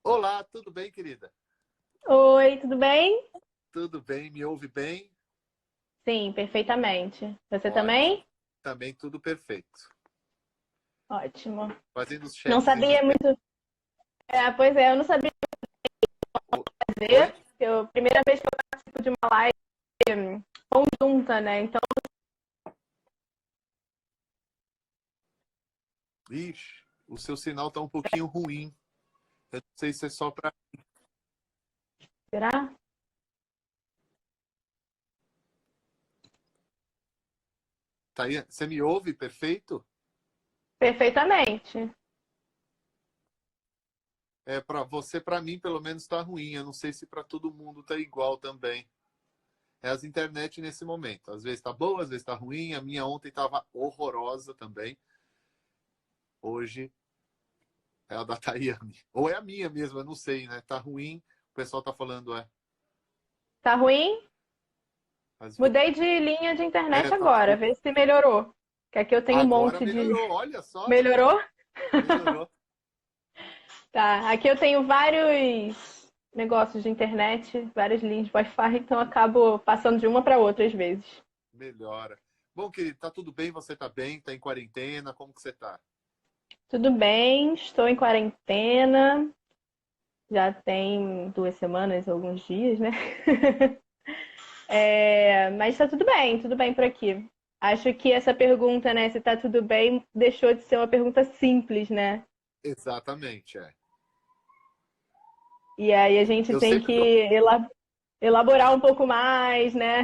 Olá, tudo bem, querida? Oi, tudo bem? Tudo bem, me ouve bem? Sim, perfeitamente. Você Ótimo. também? Também tudo perfeito. Ótimo. Fazendo os Não checks sabia iniciais. muito. Pois é, eu não sabia Oi? fazer. Primeira vez que eu participo de uma live conjunta, né? Então, Ixi, o seu sinal tá um pouquinho ruim. Eu não sei se é só para... será? Tá aí? Você me ouve perfeito? Perfeitamente. É, para você, para mim, pelo menos tá ruim. Eu não sei se para todo mundo tá igual também. É as internet nesse momento. Às vezes tá boa, às vezes tá ruim. A minha ontem tava horrorosa também. Hoje é a da Tayane. Ou é a minha mesmo, eu não sei, né? Tá ruim. O pessoal tá falando, Tá ruim? às vezes. Mudei de linha de É, internet tá agora, tudo. vê se melhorou. Que aqui eu tenho um Agora monte de. melhorou, olha só. Melhorou? Melhorou. Tá, aqui eu tenho vários negócios de internet, várias linhas de Wi-Fi, então eu acabo passando de uma para outra às vezes. Melhora. Bom, querido, tá tudo bem? Você tá bem? Tá em quarentena? Como que você tá? Tudo bem, estou em quarentena, já tem 2 semanas, alguns dias, né? Mas tá tudo bem por aqui. Acho que essa pergunta, né, se tá tudo bem, deixou de ser uma pergunta simples, né? Exatamente, é. E aí a gente Eu tem sempre que tô, elaborar um pouco mais, né?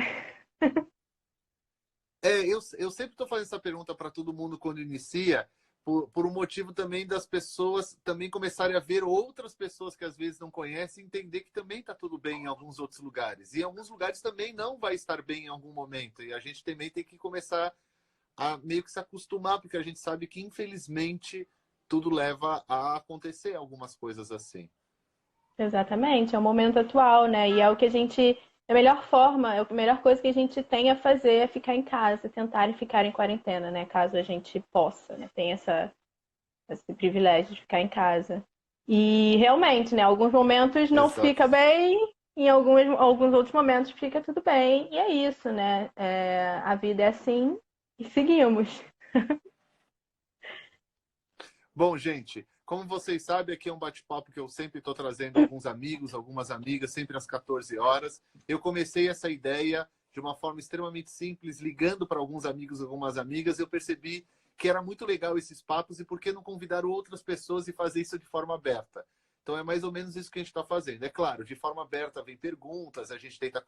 eu sempre tô fazendo essa pergunta para todo mundo quando inicia, por um motivo também das pessoas também começarem a ver outras pessoas que às vezes não conhecem, e entender que também tá tudo bem em alguns outros lugares. E em alguns lugares também não vai estar bem em algum momento. E a gente também tem que começar a meio que se acostumar, porque a gente sabe que, infelizmente, tudo leva a acontecer algumas coisas assim. Exatamente, é o momento atual, né? E é o que a gente. É a melhor forma, é a melhor coisa que a gente tem a fazer é ficar em casa, tentarem ficar em quarentena, né? Caso a gente possa, né? Tem esse privilégio de ficar em casa. E realmente, né? Alguns momentos não Exato. fica bem, em alguns outros momentos fica tudo bem. E é isso, né? A vida é assim e seguimos. Bom, gente, como vocês sabem, aqui é um bate-papo que eu sempre estou trazendo alguns amigos, algumas amigas, sempre às 14 horas. Eu comecei essa ideia de uma forma extremamente simples, ligando para alguns amigos, algumas amigas. Eu percebi que era muito legal esses papos e por que não convidar outras pessoas e fazer isso de forma aberta? Então é mais ou menos isso que a gente está fazendo. É claro, de forma aberta vem perguntas, a gente tenta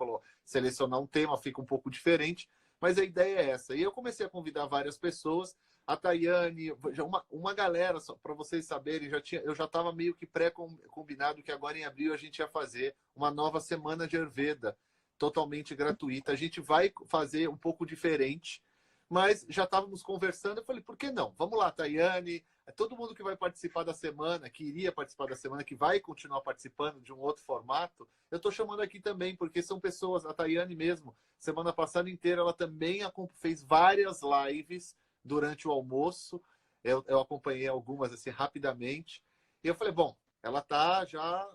selecionar um tema, fica um pouco diferente, mas a ideia é essa. E eu comecei a convidar várias pessoas, a Tayane, já uma galera, só para vocês saberem, eu já estava meio que pré-combinado que agora em abril a gente ia fazer uma nova semana de Ayurveda, totalmente gratuita. A gente vai fazer um pouco diferente, mas já estávamos conversando. Eu falei, por que não? Vamos lá, Tayane, todo mundo que vai participar da semana, que iria participar da semana, que vai continuar participando de um outro formato, eu estou chamando aqui também, porque são pessoas, a Tayane mesmo, semana passada inteira, ela também fez várias lives durante o almoço. Eu acompanhei algumas assim rapidamente. E eu falei, bom, ela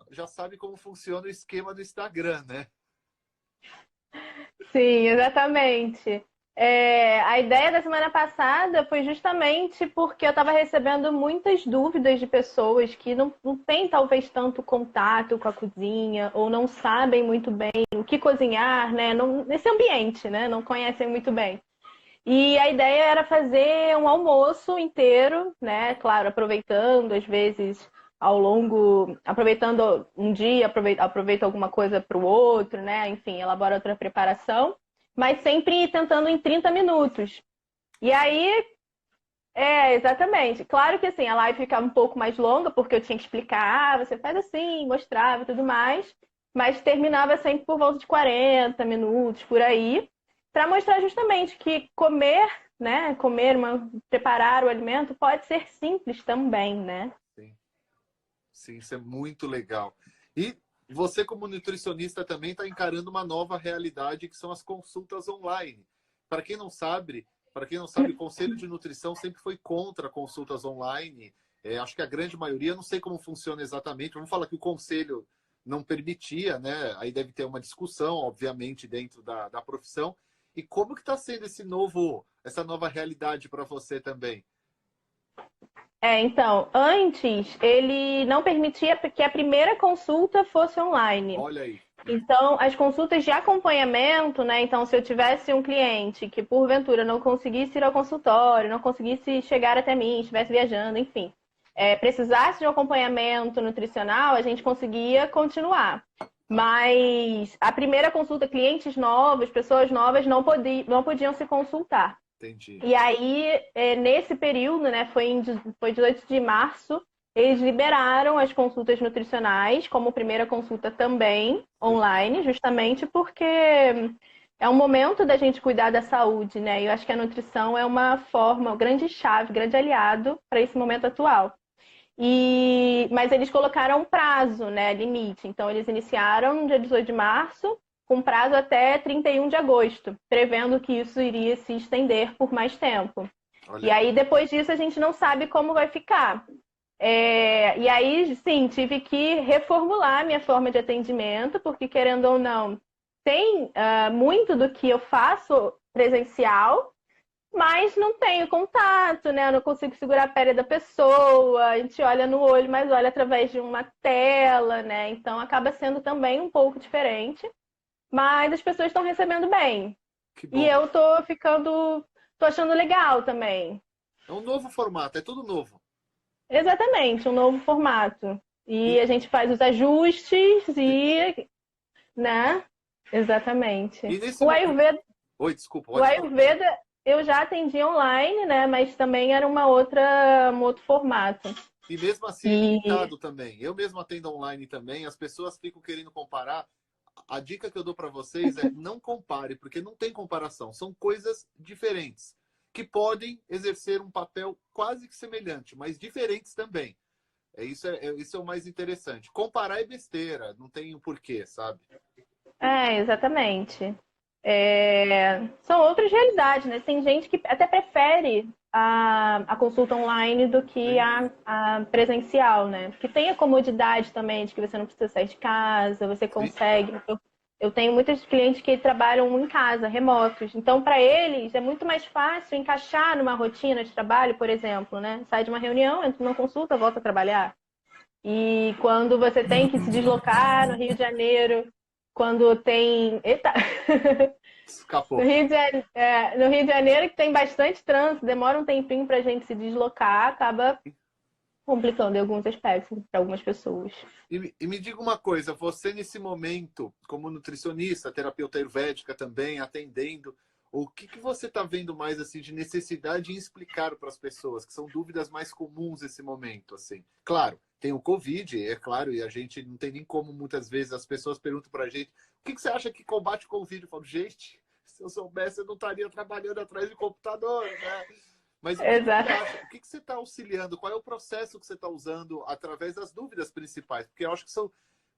já sabe como funciona o esquema do Instagram, né? Sim, exatamente. A ideia da semana passada foi justamente porque eu estava recebendo muitas dúvidas de pessoas que não têm talvez tanto contato com a cozinha ou não sabem muito bem o que cozinhar, né? Nesse ambiente, né? Não conhecem muito bem. E a ideia era fazer um almoço inteiro, né? Claro, aproveitando, às vezes, aproveitando um dia, aproveita alguma coisa para o outro, né? Enfim, elabora outra preparação, mas sempre tentando em 30 minutos. E aí, exatamente. Claro que assim, a live ficava um pouco mais longa, porque eu tinha que explicar, você faz assim, mostrava e tudo mais, mas terminava sempre por volta de 40 minutos, por aí, para mostrar justamente que comer, né, preparar o alimento pode ser simples também, né? Sim, sim, isso é muito legal. E você, como nutricionista, também está encarando uma nova realidade que são as consultas online. Para quem não sabe, o Conselho de Nutrição sempre foi contra consultas online. Acho que a grande maioria, não sei como funciona exatamente, vamos falar que o conselho não permitia, né? Aí deve ter uma discussão, obviamente, dentro da profissão. E como que está sendo essa nova realidade para você também? Então, antes ele não permitia que a primeira consulta fosse online. Olha aí. Então, as consultas de acompanhamento, né? Então, se eu tivesse um cliente que porventura não conseguisse ir ao consultório, não conseguisse chegar até mim, estivesse viajando, enfim, precisasse de um acompanhamento nutricional, a gente conseguia continuar. Mas a primeira consulta, clientes novos, pessoas novas não podiam se consultar. Entendi. E aí, nesse período, né, foi 18 de março, eles liberaram as consultas nutricionais como primeira consulta também online, justamente porque é um momento da gente cuidar da saúde, né? E eu acho que a nutrição é uma forma, grande chave, grande aliado para esse momento atual. Mas eles colocaram um prazo, né, limite. Então, eles iniciaram no dia 18 de março, com prazo até 31 de agosto, prevendo que isso iria se estender por mais tempo. Olha. E aí, depois disso, a gente não sabe como vai ficar. E aí, sim, tive que reformular minha forma de atendimento, porque, querendo ou não, tem muito do que eu faço presencial, mas não tenho contato, né? Eu não consigo segurar a pele da pessoa, a gente olha no olho, mas olha através de uma tela, né? Então, acaba sendo também um pouco diferente. Mas as pessoas estão recebendo bem. Que bom. E eu tô achando legal também. É um novo formato, é tudo novo. Exatamente, um novo formato. E a gente faz os ajustes né? Exatamente. E nesse O Ayurveda, Oi, desculpa. o Ayurveda eu já atendi online, né? Mas também era um outro formato. E mesmo assim, limitado também. Eu mesmo atendo online também, as pessoas ficam querendo comparar. A dica que eu dou para vocês é não compare, porque não tem comparação. São coisas diferentes, que podem exercer um papel quase que semelhante, mas diferentes também. Isso é o mais interessante. Comparar é besteira, não tem o porquê, sabe? Exatamente. São outras realidades, né? Tem gente que até prefere a consulta online do que a presencial, né? Porque tem a comodidade também de que você não precisa sair de casa, você consegue. Eu tenho muitos clientes que trabalham em casa, remotos. Então, para eles, é muito mais fácil encaixar numa rotina de trabalho, por exemplo, né? Sai de uma reunião, entra numa consulta, volta a trabalhar. E quando você tem que se deslocar no Rio de Janeiro, quando tem... Eita! Escapou. No Rio de Janeiro, que tem bastante trânsito, demora um tempinho para a gente se deslocar, acaba complicando em alguns aspectos para algumas pessoas. E me diga uma coisa, você nesse momento, como nutricionista, terapeuta ayurvédica também, atendendo, o que você está vendo mais assim de necessidade em explicar para as pessoas, que são dúvidas mais comuns nesse momento, assim? Claro, tem o Covid, é claro, e a gente não tem nem como muitas vezes as pessoas perguntam para a gente, o que você acha que combate o Covid? Eu falo, gente, se eu soubesse eu não estaria trabalhando atrás de computador, né? Mas o que você está auxiliando? Qual é o processo que você está usando através das dúvidas principais? Porque eu acho que são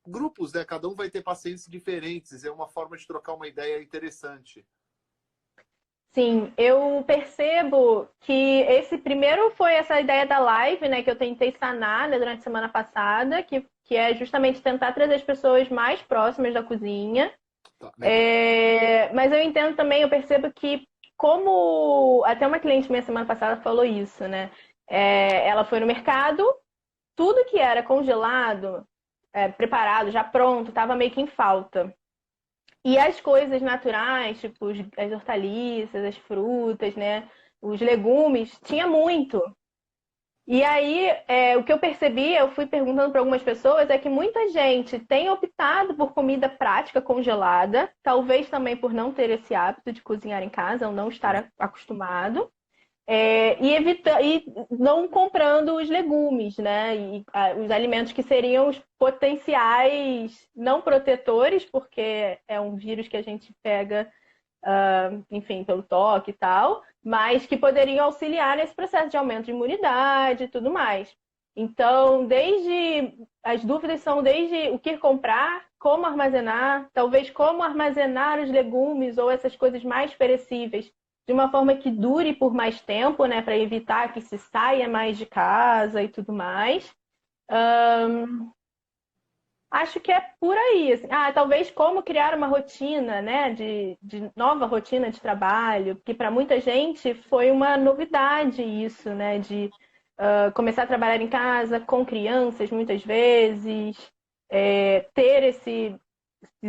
grupos, né? Cada um vai ter pacientes diferentes. É uma forma de trocar uma ideia interessante. Sim, eu percebo que esse primeiro foi essa ideia da live, né? Que eu tentei sanar, né, durante a semana passada, que é justamente tentar trazer as pessoas mais próximas da cozinha. Tá, mas eu entendo também, eu percebo que como até uma cliente minha semana passada falou isso, né? Ela foi no mercado, tudo que era congelado, preparado, já pronto, estava meio que em falta. E as coisas naturais, tipo as hortaliças, as frutas, né? Os legumes, tinha muito. E aí, o que eu percebi, eu fui perguntando para algumas pessoas, é que muita gente tem optado por comida prática congelada, talvez também por não ter esse hábito de cozinhar em casa, ou não estar acostumado, e não comprando os legumes, né? E os alimentos que seriam os potenciais não protetores, porque é um vírus que a gente pega, enfim, pelo toque e tal, mas que poderiam auxiliar nesse processo de aumento de imunidade e tudo mais. Então, as dúvidas são desde o que comprar, como armazenar, talvez como armazenar os legumes ou essas coisas mais perecíveis de uma forma que dure por mais tempo, né? Para evitar que se saia mais de casa e tudo mais. Acho que é por aí, assim. Talvez como criar uma rotina, né, de nova rotina de trabalho, que para muita gente foi uma novidade isso, né, de começar a trabalhar em casa com crianças muitas vezes, ter esses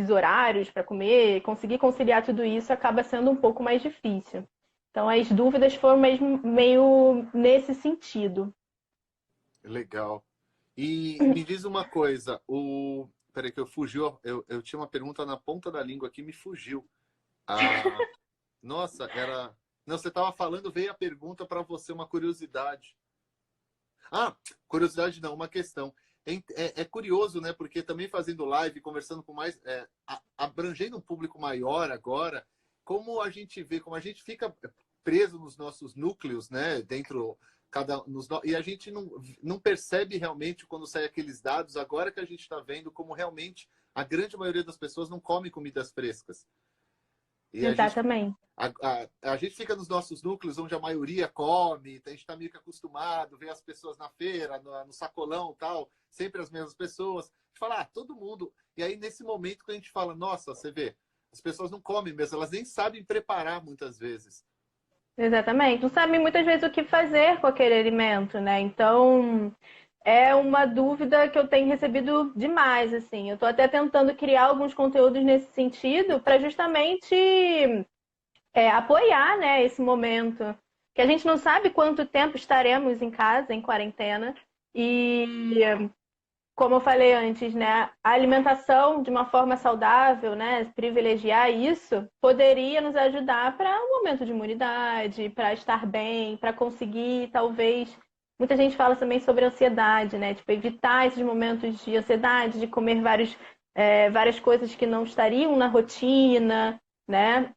horários para comer, conseguir conciliar tudo isso acaba sendo um pouco mais difícil. Então as dúvidas foram mesmo meio nesse sentido. Legal. E me diz uma coisa, peraí que eu fugiu, eu tinha uma pergunta na ponta da língua aqui, me fugiu. Ah, nossa, era... Não, você estava falando, veio a pergunta para você, uma curiosidade. Curiosidade não, uma questão. É curioso, né? Porque também fazendo live, conversando com mais... abrangendo um público maior agora, como a gente vê, como a gente fica preso nos nossos núcleos, né? Dentro... E a gente não percebe realmente quando saem aqueles dados, agora que a gente está vendo como realmente a grande maioria das pessoas não come comidas frescas. E Exatamente. a gente fica nos nossos núcleos onde a maioria come, a gente está meio que acostumado, vê as pessoas na feira, no sacolão e tal, sempre as mesmas pessoas. A gente fala, todo mundo. E aí, nesse momento que a gente fala, nossa, você vê, as pessoas não comem mesmo, elas nem sabem preparar muitas vezes. Exatamente. Não sabem muitas vezes o que fazer com aquele alimento, né? Então, é uma dúvida que eu tenho recebido demais, assim. Eu estou até tentando criar alguns conteúdos nesse sentido para justamente apoiar, né, esse momento. Que a gente não sabe quanto tempo estaremos em casa, em quarentena. E, como eu falei antes, né, a alimentação de uma forma saudável, né, privilegiar isso, poderia nos ajudar para um aumento de imunidade, para estar bem, para conseguir, talvez. Muita gente fala também sobre ansiedade, né? Tipo, evitar esses momentos de ansiedade, de comer várias coisas que não estariam na rotina, né?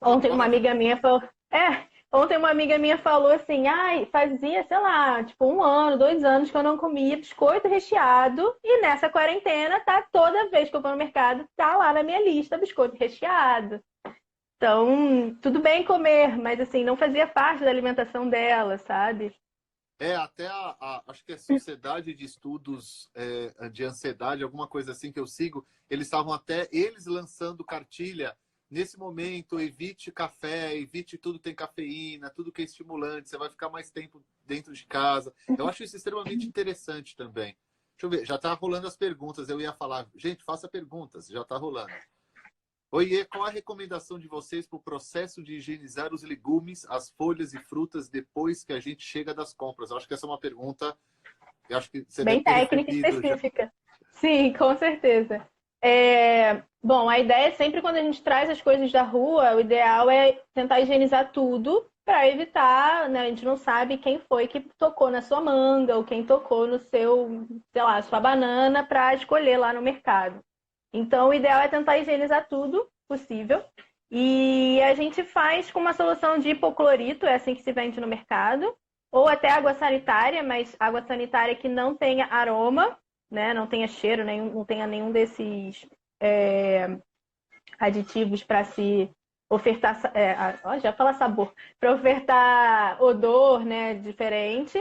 Ontem uma amiga minha falou. Ontem uma amiga minha falou assim, fazia, sei lá, tipo 1 ano, 2 anos que eu não comia biscoito recheado e nessa quarentena tá toda vez que eu vou no mercado, tá lá na minha lista biscoito recheado. Então, tudo bem comer, mas assim, não fazia parte da alimentação dela, sabe? Até acho que é Sociedade de Estudos de Ansiedade, alguma coisa assim que eu sigo, eles estavam até eles lançando cartilha. Nesse momento, evite café, evite tudo que tem cafeína, tudo que é estimulante, você vai ficar mais tempo dentro de casa. Eu acho isso extremamente interessante também. Deixa eu ver, já está rolando as perguntas. Eu ia falar, gente, faça perguntas, já está rolando. Oiê, qual a recomendação de vocês para o processo de higienizar os legumes, as folhas e frutas depois que a gente chega das compras? Eu acho que essa é uma pergunta, eu acho que você Bem deve ter técnica e recebido já. específica. Sim, com certeza. Bom, a ideia é sempre quando a gente traz as coisas da rua, o ideal é tentar higienizar tudo para evitar, né? A gente não sabe quem foi que tocou na sua manga ou quem tocou no seu, sei lá, sua banana para escolher lá no mercado. Então, o ideal é tentar higienizar tudo possível. E a gente faz com uma solução de hipoclorito, é assim que se vende no mercado, ou até água sanitária, mas água sanitária que não tenha aroma, né? Não tenha cheiro, não tenha nenhum desses aditivos para se ofertar, já fala sabor, para ofertar odor, né, diferente,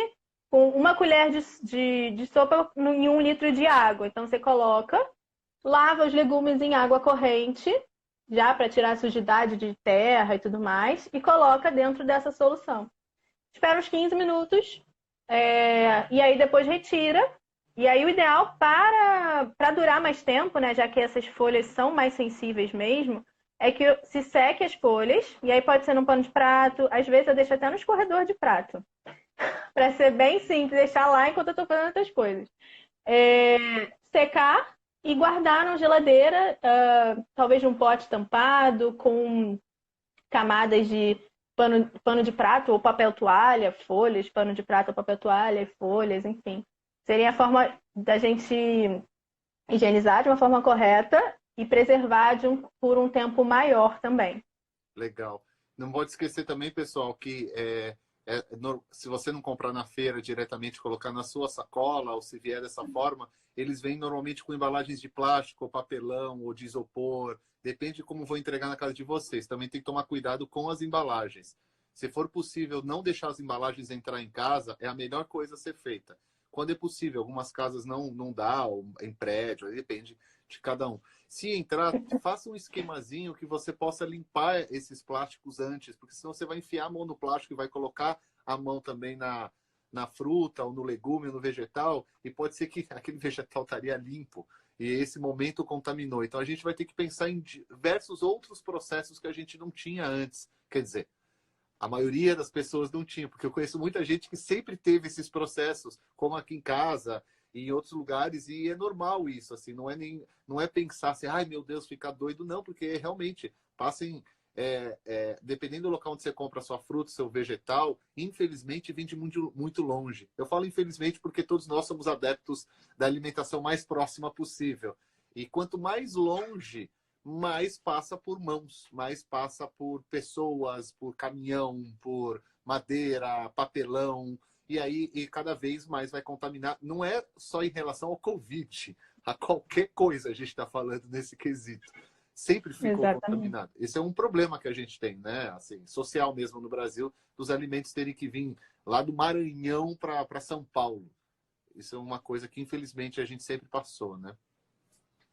com 1 colher de sopa em 1 litro de água. Então você coloca, lava os legumes em água corrente, já para tirar a sujidade de terra e tudo mais, e coloca dentro dessa solução. Espera uns 15 minutos, e aí depois retira. E aí o ideal para durar mais tempo, né, já que essas folhas são mais sensíveis mesmo, é que se seque as folhas, e aí pode ser num pano de prato, às vezes eu deixo até no escorredor de prato, para ser bem simples, deixar lá enquanto eu estou fazendo outras coisas. Secar e guardar na geladeira, talvez num pote tampado, com camadas de pano de prato ou papel toalha, folhas, pano de prato ou papel toalha, folhas, enfim. Seria a forma da gente higienizar de uma forma correta e preservar por um tempo maior também. Legal. Não pode esquecer também, pessoal, que Se você não comprar na feira diretamente, colocar na sua sacola, ou se vier dessa forma, eles vêm normalmente com embalagens de plástico, ou papelão, ou de isopor. Depende de como vou entregar na casa de vocês. Também tem que tomar cuidado com as embalagens. Se for possível não deixar as embalagens entrar em casa, é a melhor coisa a ser feita. Quando é possível, algumas casas não dá, ou em prédio, depende de cada um. Se entrar, faça um esquemazinho que você possa limpar esses plásticos antes, porque senão você vai enfiar a mão no plástico e vai colocar a mão também na fruta, ou no legume, ou no vegetal, e pode ser que aquele vegetal estaria limpo, e esse momento contaminou. Então a gente vai ter que pensar em diversos outros processos que a gente não tinha antes. Quer dizer, a maioria das pessoas não tinha, porque eu conheço muita gente que sempre teve esses processos, como aqui em casa e em outros lugares, e é normal isso, assim, não é pensar assim, ai meu Deus, ficar doido, não, porque realmente passem, dependendo do local onde você compra a sua fruta, seu vegetal, infelizmente vem de muito, muito longe. Eu falo infelizmente porque todos nós somos adeptos da alimentação mais próxima possível. E quanto mais longe, mais passa por mãos, mais passa por pessoas, por caminhão, por madeira, papelão, e cada vez mais vai contaminar. Não é só em relação ao Covid, a qualquer coisa a gente está falando nesse quesito. Sempre ficou Exatamente. contaminado. Esse é um problema que a gente tem, né? Assim, social mesmo no Brasil, dos alimentos terem que vir lá do Maranhão para São Paulo. Isso é uma coisa que, infelizmente, a gente sempre passou, né?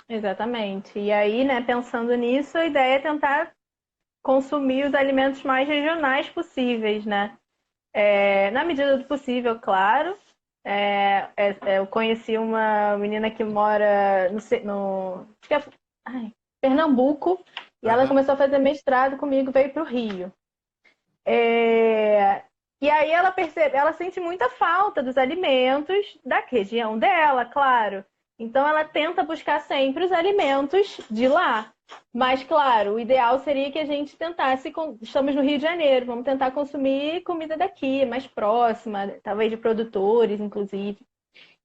Exatamente. E aí, né, pensando nisso, a ideia é tentar consumir os alimentos mais regionais possíveis, né? Na medida do possível, claro. Eu conheci uma menina que mora acho que Pernambuco, e ela Aham. começou a fazer mestrado comigo, veio para o Rio. E aí ela sente muita falta dos alimentos da região dela, claro. Então ela tenta buscar sempre os alimentos de lá. Mas, claro, o ideal seria que a gente tentasse. Estamos no Rio de Janeiro, vamos tentar consumir comida daqui, mais próxima, talvez de produtores, inclusive.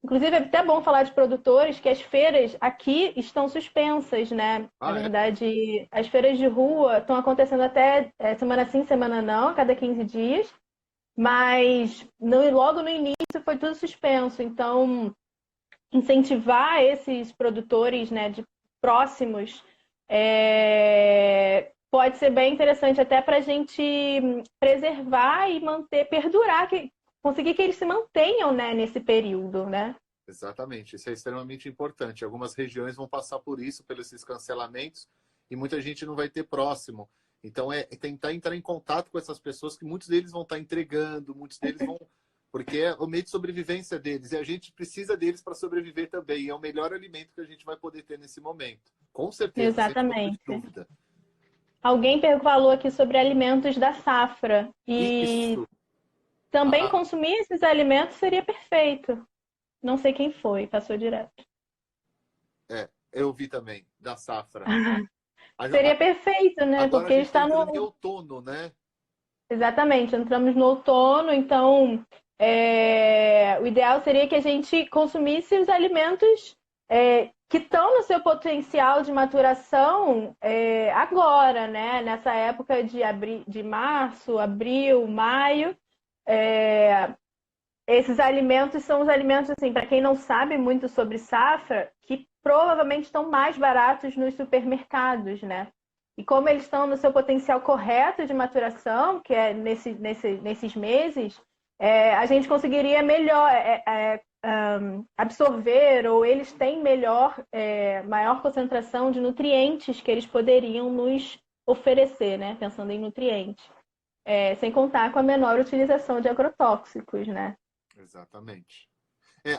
Inclusive, é até bom falar de produtores, que as feiras aqui estão suspensas, né? Na Ah, é? verdade, as feiras de rua estão acontecendo até semana sim, semana não, a cada 15 dias. Mas logo no início foi tudo suspenso. Então, incentivar esses produtores, né, de próximos pode ser bem interessante até para a gente preservar e manter, perdurar, conseguir que eles se mantenham, né, nesse período, né? Exatamente, isso é extremamente importante. Algumas regiões vão passar por isso, pelos esses cancelamentos, e muita gente não vai ter próximo. Então, é tentar entrar em contato com essas pessoas, que muitos deles vão estar entregando, muitos deles vão. Porque é o meio de sobrevivência deles, e a gente precisa deles para sobreviver também. E é o melhor alimento que a gente vai poder ter nesse momento. Com certeza, sem sombra de Exatamente. dúvida. Alguém falou aqui sobre alimentos da safra e Isso! também Ah, consumir esses alimentos seria perfeito. Não sei quem foi, passou direto. eu vi também, da safra. Seria perfeito, né? Agora a Porque gente está está entrando em no. outono, né? Exatamente, entramos no outono, então o ideal seria que a gente consumisse os alimentos que estão no seu potencial de maturação agora, né? Nessa época de março, abril, maio. Esses alimentos são os alimentos, assim, para quem não sabe muito sobre safra, que provavelmente estão mais baratos nos supermercados, né? E como eles estão no seu potencial correto de maturação, que é nesses meses, a gente conseguiria melhor absorver, ou eles têm maior concentração de nutrientes que eles poderiam nos oferecer, né? Pensando em nutrientes. Sem contar com a menor utilização de agrotóxicos, né? Exatamente.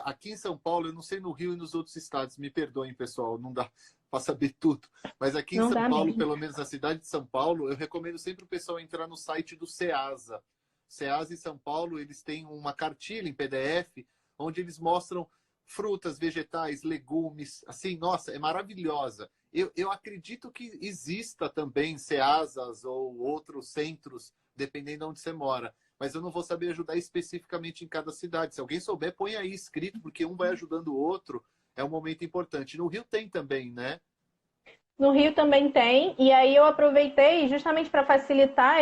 Aqui em São Paulo, eu não sei no Rio e nos outros estados, me perdoem, pessoal, não dá para saber tudo. Mas aqui em Não São dá Paulo, mesmo. pelo menos na cidade de São Paulo, eu recomendo sempre o pessoal entrar no site do Ceasa. Ceasa em São Paulo, eles têm uma cartilha em PDF, onde eles mostram frutas, vegetais, legumes. Assim, nossa, é maravilhosa. Eu acredito que exista também Ceasas ou outros centros, dependendo de onde você mora, mas eu não vou saber ajudar especificamente em cada cidade. Se alguém souber, põe aí escrito, porque um vai ajudando o outro. É um momento importante. No Rio tem também, né? No Rio também tem, e aí eu aproveitei justamente para facilitar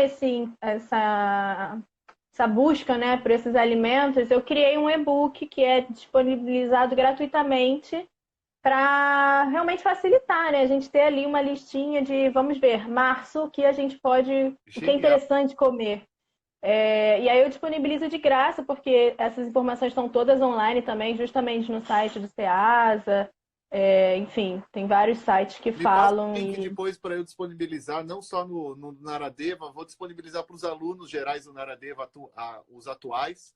essa busca, né, por esses alimentos, eu criei um e-book que é disponibilizado gratuitamente para realmente facilitar, né? A gente ter ali uma listinha de, vamos ver, março, o que a gente pode, o que é Genial. interessante comer. E aí eu disponibilizo de graça, porque essas informações estão todas online também, justamente no site do Ceasa. Enfim, tem vários sites que Me passa o falam link e. depois para eu disponibilizar, não só no Naradeva, vou disponibilizar para os alunos gerais do Naradeva, os atuais,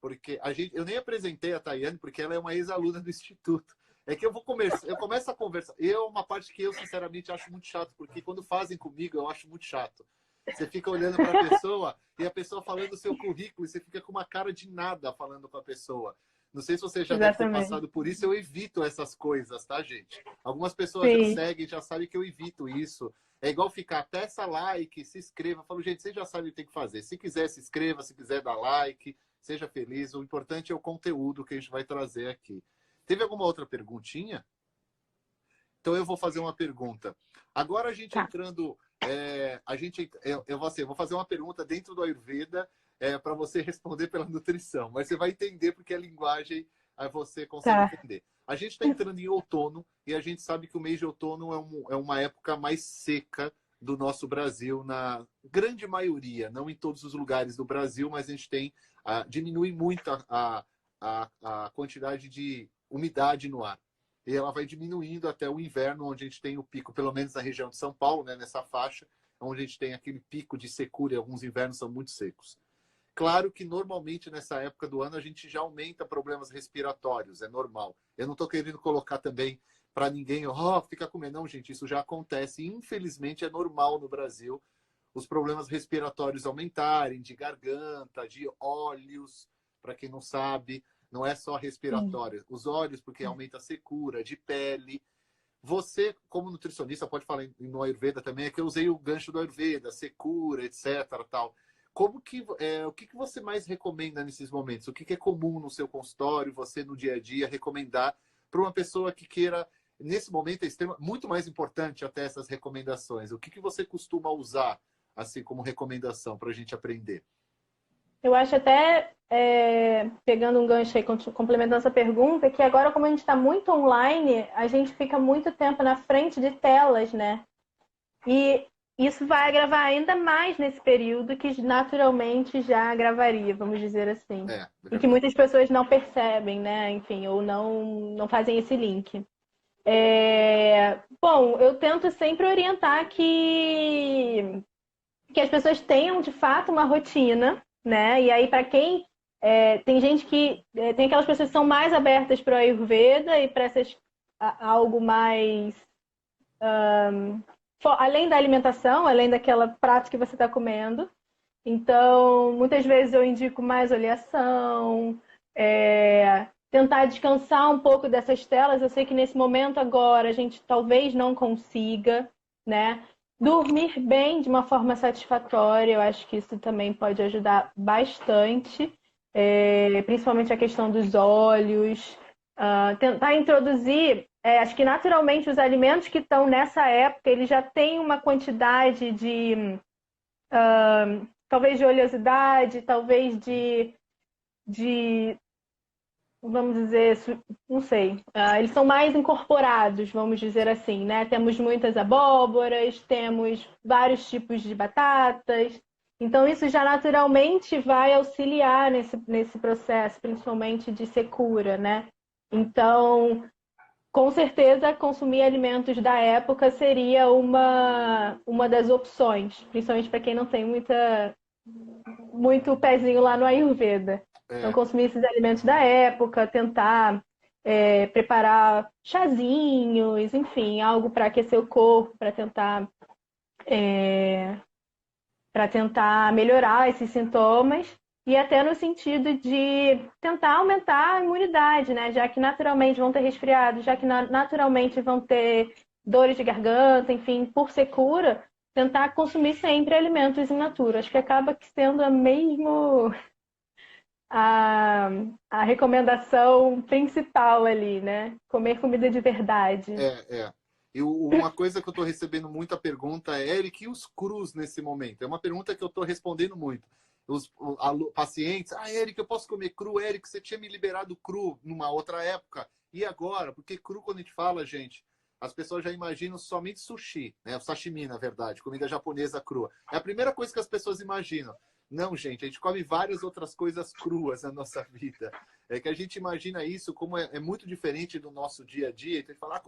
porque eu nem apresentei a Tayane, porque ela é uma ex-aluna do Instituto. É que eu começo a conversar. Uma parte que eu, sinceramente, acho muito chato, porque quando fazem comigo, eu acho muito chato. Você fica olhando para a pessoa e a pessoa falando o seu currículo e você fica com uma cara de nada falando com a pessoa. Não sei se você já deve ter Exatamente. passado por isso, eu evito essas coisas, tá, gente? Algumas pessoas já Sim. seguem, já sabem que eu evito isso. É igual ficar, peça like, se inscreva. Eu falo, gente, você já sabe o que tem que fazer. Se quiser, se inscreva, se quiser, dá like, seja feliz. O importante é o conteúdo que a gente vai trazer aqui. Teve alguma outra perguntinha? Então eu vou fazer uma pergunta. Agora a gente Tá. entrando, eu vou fazer uma pergunta dentro do Ayurveda para você responder pela nutrição, mas você vai entender porque a linguagem aí você consegue Tá. entender. A gente está entrando em outono e a gente sabe que o mês de outono é uma época mais seca do nosso Brasil, na grande maioria, não em todos os lugares do Brasil, mas a gente tem diminui muito a quantidade de umidade no ar. E ela vai diminuindo até o inverno, onde a gente tem o pico, pelo menos na região de São Paulo, né, nessa faixa, onde a gente tem aquele pico de secura e alguns invernos são muito secos. Claro que normalmente nessa época do ano a gente já aumenta problemas respiratórios, é normal. Eu não estou querendo colocar também para ninguém, fica com medo. Não, gente, isso já acontece. Infelizmente é normal no Brasil os problemas respiratórios aumentarem, de garganta, de olhos, para quem não sabe, não é só Sim. respiratório. Os olhos, porque aumenta a secura, de pele. Você, como nutricionista, pode falar no Ayurveda também, é que eu usei o gancho do Ayurveda, secura, etc. Tal. O que você mais recomenda nesses momentos? O que é comum no seu consultório, você no dia a dia, recomendar para uma pessoa que queira, nesse momento, muito mais importante até essas recomendações? O que você costuma usar, assim, como recomendação para a gente aprender? Eu acho até, pegando um gancho aí, complementando essa pergunta, que agora, como a gente está muito online, a gente fica muito tempo na frente de telas, né? E isso vai agravar ainda mais nesse período que naturalmente já agravaria, vamos dizer assim. É E que verdade. muitas pessoas não percebem, né? Enfim, ou não fazem esse link. Bom, eu tento sempre orientar que as pessoas tenham de fato uma rotina, né? E aí, para quem. Tem gente que. Tem aquelas pessoas que são mais abertas para o Ayurveda e para algo mais. Além da alimentação, além daquela prato que você está comendo. Então, muitas vezes eu indico mais oleação, tentar descansar um pouco dessas telas. Eu sei que nesse momento agora a gente talvez não consiga, né? Dormir bem de uma forma satisfatória, eu acho que isso também pode ajudar bastante, principalmente a questão dos olhos. Tentar introduzir, acho que naturalmente os alimentos que estão nessa época, eles já têm uma quantidade de talvez de oleosidade, talvez de vamos dizer, não sei, eles são mais incorporados, vamos dizer assim, né? Temos muitas abóboras, temos vários tipos de batatas, então isso já naturalmente vai auxiliar nesse processo, principalmente de secura, né? Então, com certeza, consumir alimentos da época seria uma das opções, principalmente para quem não tem muito pezinho lá no Ayurveda. Então, É, consumir esses alimentos da época, tentar preparar chazinhos, enfim, algo para aquecer o corpo, para tentar melhorar esses sintomas e até no sentido de tentar aumentar a imunidade, né? Já que naturalmente vão ter resfriado, já que naturalmente vão ter dores de garganta, enfim, por secura, tentar consumir sempre alimentos in natura. Acho que acaba sendo a, a recomendação principal ali, né? Comer comida de verdade. é. E uma coisa que eu estou recebendo muita pergunta é, Eric, e os crus nesse momento? É uma pergunta que eu estou respondendo muito. pacientes, Eric, eu posso comer cru? Eric, você tinha me liberado cru numa outra época. E agora? Porque cru, quando a gente fala, gente, as pessoas já imaginam somente sushi, né? O sashimi, na verdade, comida japonesa crua. É a primeira coisa que as pessoas imaginam. Não, gente, a gente come várias outras coisas cruas na nossa vida. É que a gente imagina isso como é muito diferente do nosso dia a dia. Então, a gente fala,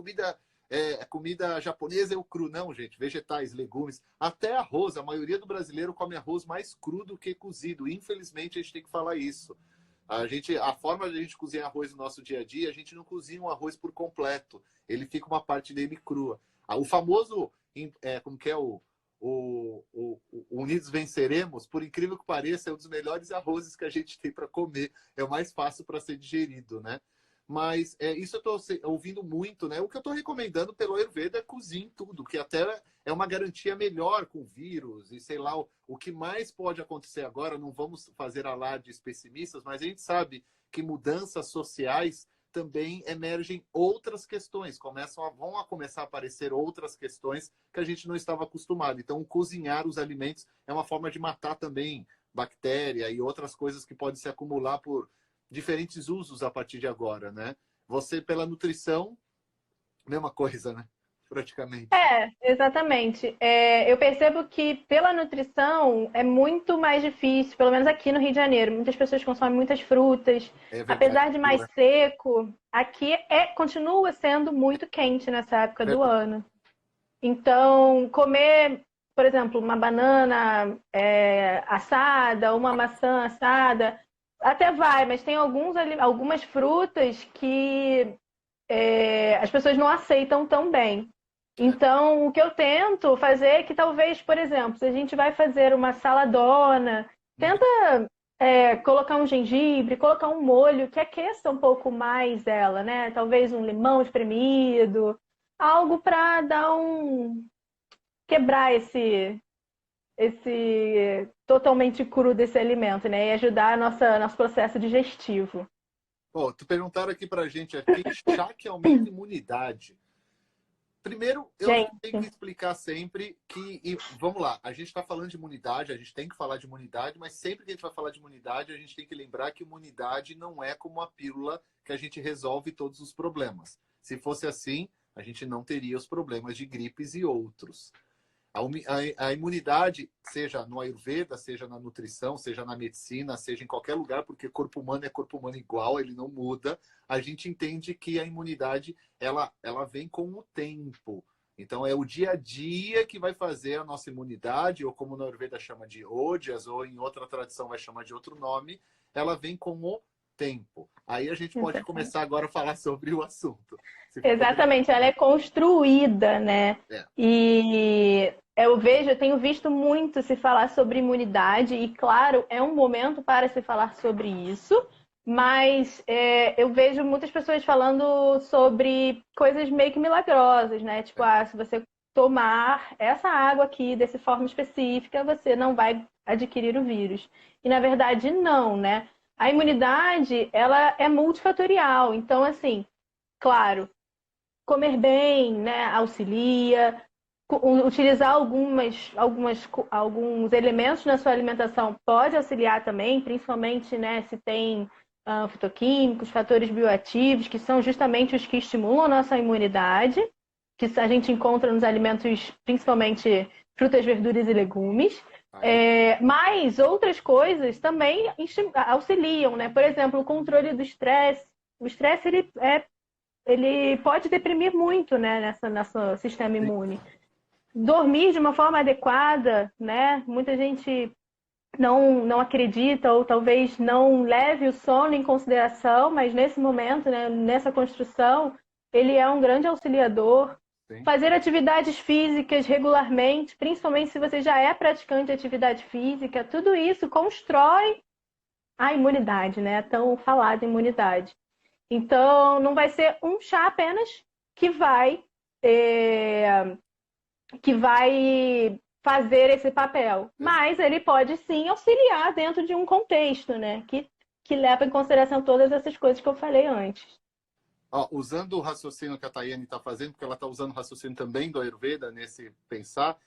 comida japonesa é o cru. Não, gente, vegetais, legumes, até arroz. A maioria do brasileiro come arroz mais cru do que cozido. Infelizmente, a gente tem que falar isso. A forma de a gente cozinhar arroz no nosso dia a dia, a gente não cozinha um arroz por completo. Ele fica uma parte dele crua. O famoso, como que é o Unidos Venceremos, por incrível que pareça, é um dos melhores arrozes que a gente tem para comer. É o mais fácil para ser digerido, né? Mas isso eu estou ouvindo muito, né? O que eu estou recomendando pelo Ayurveda é cozinhar tudo, que até é uma garantia melhor com vírus e sei lá, o que mais pode acontecer agora, não vamos fazer alardes pessimistas, mas a gente sabe que mudanças sociais também emergem outras questões, vão começar a aparecer outras questões que a gente não estava acostumado. Então, cozinhar os alimentos é uma forma de matar também bactéria e outras coisas que podem se acumular por diferentes usos a partir de agora, né? Você, pela nutrição, mesma coisa, né? Praticamente. Exatamente. Eu percebo que pela nutrição é muito mais difícil, pelo menos aqui no Rio de Janeiro. Muitas pessoas consomem muitas frutas. É verdade, Apesar de mais seco, aqui continua sendo muito quente nessa época do ano. Então, comer, por exemplo, uma banana assada, uma maçã assada, até vai, mas tem algumas frutas que as pessoas não aceitam tão bem. Então, o que eu tento fazer é que talvez, por exemplo, se a gente vai fazer uma saladona, tenta colocar um gengibre, colocar um molho que aqueça um pouco mais ela, né? Talvez um limão espremido, algo para quebrar esse totalmente cru desse alimento, né? E ajudar nosso processo digestivo. Tu perguntaram aqui pra gente aqui, chá que aumenta a imunidade. Primeiro, eu tenho que explicar sempre que, vamos lá, a gente está falando de imunidade, a gente tem que falar de imunidade, mas sempre que a gente vai falar de imunidade, a gente tem que lembrar que imunidade não é como uma pílula que a gente resolve todos os problemas. Se fosse assim, a gente não teria os problemas de gripes e outros. A imunidade, seja no Ayurveda, seja na nutrição, seja na medicina, seja em qualquer lugar, porque corpo humano é corpo humano igual, ele não muda, a gente entende que a imunidade ela vem com o tempo. Então, é o dia a dia que vai fazer a nossa imunidade, ou como no Ayurveda chama de Ojas, ou em outra tradição vai chamar de outro nome, ela vem com o tempo. Aí a gente pode começar agora a falar sobre o assunto. Exatamente, ela é construída, né? E eu tenho visto muito se falar sobre imunidade, e claro, é um momento para se falar sobre isso, mas eu vejo muitas pessoas falando sobre coisas meio que milagrosas, né? Tipo, se você tomar essa água aqui dessa forma específica, você não vai adquirir o vírus. E na verdade, não, né? A imunidade, ela é multifatorial, então assim, claro, comer bem, né, auxilia. Utilizar alguns elementos na sua alimentação pode auxiliar também, principalmente, né, se tem fitoquímicos, fatores bioativos, que são justamente os que estimulam a nossa imunidade, que a gente encontra nos alimentos, principalmente frutas, verduras e legumes. Mas outras coisas também auxiliam, né? Por exemplo, o controle do estresse. O estresse, ele pode deprimir muito, né, nosso sistema imune. Dormir de uma forma adequada, né? Muita gente não acredita ou talvez não leve o sono em consideração, mas nesse momento, né, nessa construção, ele é um grande auxiliador. Sim. Fazer atividades físicas regularmente, principalmente se você já é praticante de atividade física, tudo isso constrói a imunidade, né? Tão falada imunidade. Então, não vai ser um chá apenas que vai fazer esse papel. Mas ele pode sim auxiliar dentro de um contexto, né? Que leva em consideração todas essas coisas que eu falei antes. Usando o raciocínio que a Tayane está fazendo, porque ela está usando o raciocínio também do Ayurveda nesse pensar,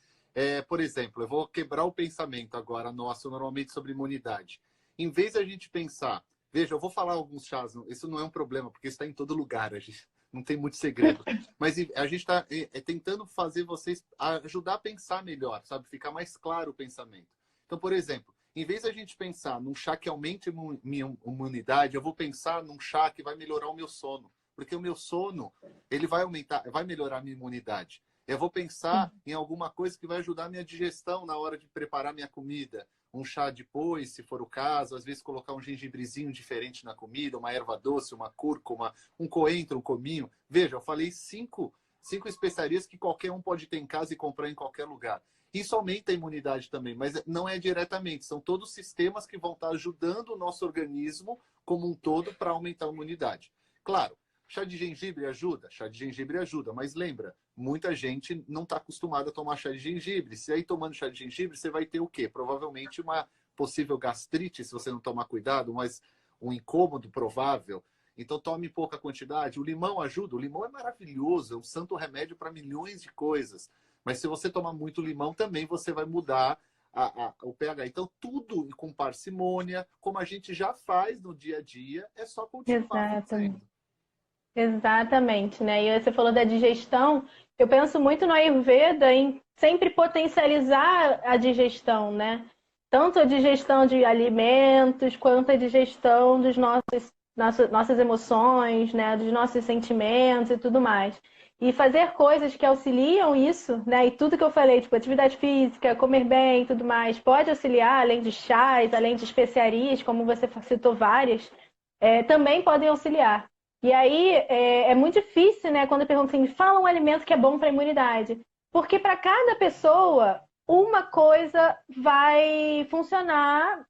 Por exemplo, eu vou quebrar o pensamento agora nosso, normalmente, sobre imunidade. Em vez de a gente pensar, veja, eu vou falar alguns chás, isso não é um problema, porque está em todo lugar, a gente não tem muito segredo. Mas a gente está tentando fazer vocês ajudar a pensar melhor, sabe? Ficar mais claro o pensamento. Então, por exemplo, em vez de a gente pensar num chá que aumente minha imunidade, eu vou pensar num chá que vai melhorar o meu sono. Porque o meu sono, ele vai aumentar, vai melhorar a minha imunidade. Eu vou pensar em alguma coisa que vai ajudar a minha digestão na hora de preparar minha comida. Um chá depois, se for o caso, às vezes colocar um gengibrezinho diferente na comida, uma erva doce, uma cúrcuma, um coentro, um cominho. Veja, eu falei cinco especiarias que qualquer um pode ter em casa e comprar em qualquer lugar. Isso aumenta a imunidade também, mas não é diretamente. São todos sistemas que vão estar ajudando o nosso organismo como um todo para aumentar a imunidade. Claro, chá de gengibre ajuda? Chá de gengibre ajuda, mas lembra, muita gente não está acostumada a tomar chá de gengibre. Se aí tomando chá de gengibre, você vai ter o quê? Provavelmente uma possível gastrite, se você não tomar cuidado, mas um incômodo provável. Então tome pouca quantidade. O limão ajuda? O limão é maravilhoso, é um santo remédio para milhões de coisas. Mas se você tomar muito limão, também você vai mudar o pH. Então, tudo com parcimônia, como a gente já faz no dia a dia, é só continuar fazendo. Exatamente, né? E você falou da digestão, eu penso muito no Ayurveda em sempre potencializar a digestão, né? Tanto a digestão de alimentos, quanto a digestão dos nossas emoções, né? Dos nossos sentimentos e tudo mais. E fazer coisas que auxiliam isso, né? E tudo que eu falei, tipo atividade física, comer bem e tudo mais, pode auxiliar, além de chás, além de especiarias, como você citou várias, também podem auxiliar. E aí é muito difícil, né, quando eu pergunto assim, fala um alimento que é bom para a imunidade. Porque para cada pessoa, uma coisa vai funcionar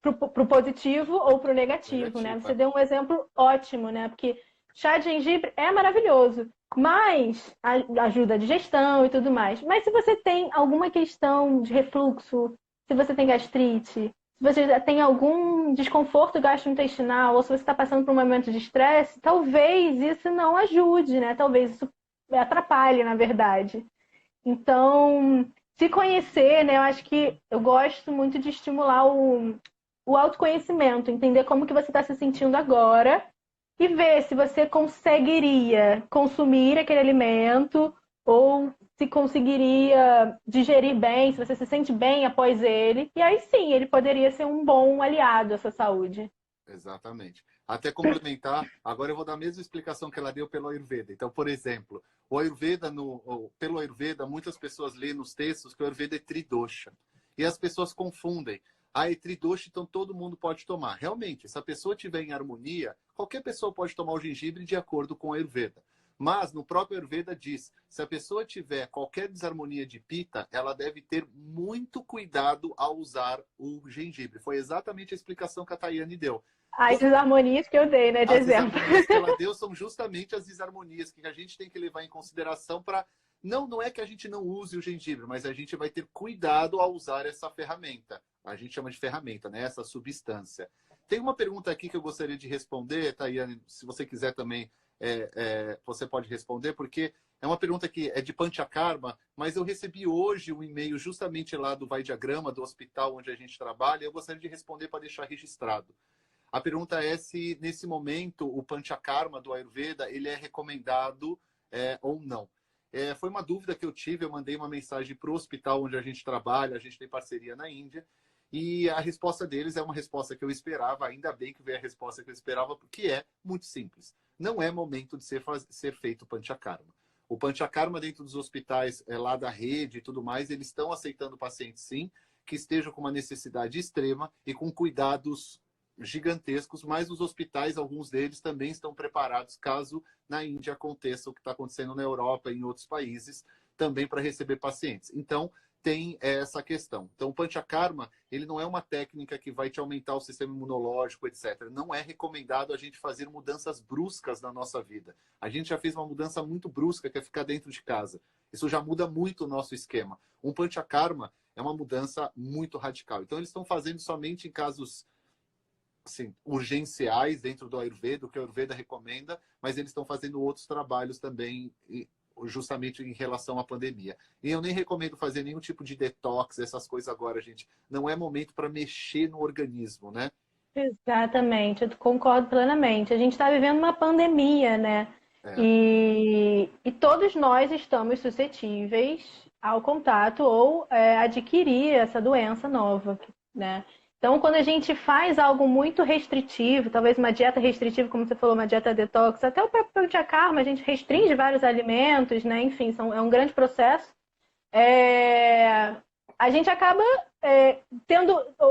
para o positivo ou para o negativo, né? Você deu um exemplo ótimo, né? Porque chá de gengibre é maravilhoso, mas ajuda a digestão e tudo mais. Mas se você tem alguma questão de refluxo, se você tem gastrite, se você já tem algum desconforto gastrointestinal ou se você está passando por um momento de estresse, talvez isso não ajude, né? Talvez isso atrapalhe, na verdade. Então, se conhecer, né? Eu acho que eu gosto muito de estimular o autoconhecimento, entender como que você está se sentindo agora e ver se você conseguiria consumir aquele alimento ou se conseguiria digerir bem, se você se sente bem após ele. E aí sim, ele poderia ser um bom aliado à sua saúde. Exatamente. Até complementar, agora eu vou dar a mesma explicação que ela deu pelo Ayurveda. Então, por exemplo, o Ayurveda, pelo Ayurveda, muitas pessoas lêem nos textos que o Ayurveda é tridosha. E as pessoas confundem. É tridosha, então todo mundo pode tomar. Realmente, se a pessoa estiver em harmonia, qualquer pessoa pode tomar o gengibre de acordo com o Ayurveda. Mas no próprio Ayurveda diz, se a pessoa tiver qualquer desarmonia de pita, ela deve ter muito cuidado ao usar o gengibre. Foi exatamente a explicação que a Tayane deu. As desarmonias que eu dei, né, de exemplo. As desarmonias que ela deu são justamente as desarmonias que a gente tem que levar em consideração para... Não é que a gente não use o gengibre, mas a gente vai ter cuidado ao usar essa ferramenta. A gente chama de ferramenta, né? Essa substância. Tem uma pergunta aqui que eu gostaria de responder, Tayane, se você quiser também, você pode responder, porque é uma pergunta que é de Panchakarma, mas eu recebi hoje um e-mail justamente lá do Vai Diagrama, do hospital onde a gente trabalha, e eu gostaria de responder para deixar registrado. A pergunta é se, nesse momento, o Panchakarma do Ayurveda ele é recomendado ou não. Foi uma dúvida que eu tive, eu mandei uma mensagem para o hospital onde a gente trabalha, a gente tem parceria na Índia, e a resposta deles é uma resposta que eu esperava, ainda bem que veio a resposta que eu esperava, porque é muito simples. Não é momento de ser feito o Panchakarma. O Panchakarma dentro dos hospitais lá da rede e tudo mais, eles estão aceitando pacientes sim, que estejam com uma necessidade extrema e com cuidados gigantescos, mas os hospitais, alguns deles também estão preparados caso na Índia aconteça o que está acontecendo na Europa e em outros países, também para receber pacientes. Então, tem essa questão. Então, o Panchakarma, ele não é uma técnica que vai te aumentar o sistema imunológico, etc. Não é recomendado a gente fazer mudanças bruscas na nossa vida. A gente já fez uma mudança muito brusca, que é ficar dentro de casa. Isso já muda muito o nosso esquema. Um Panchakarma é uma mudança muito radical. Então, eles estão fazendo somente em casos assim, urgenciais dentro do Ayurveda, o que o Ayurveda recomenda, mas eles estão fazendo outros trabalhos também justamente em relação à pandemia. E eu nem recomendo fazer nenhum tipo de detox, essas coisas agora, gente. Não é momento para mexer no organismo, né? Exatamente, eu concordo plenamente. A gente está vivendo uma pandemia, né? É, E todos nós estamos suscetíveis ao contato ou adquirir essa doença nova, né? Então, quando a gente faz algo muito restritivo, talvez uma dieta restritiva, como você falou, uma dieta detox, até o próprio Karma, a gente restringe vários alimentos, né? Enfim, é um grande processo. É, a gente acaba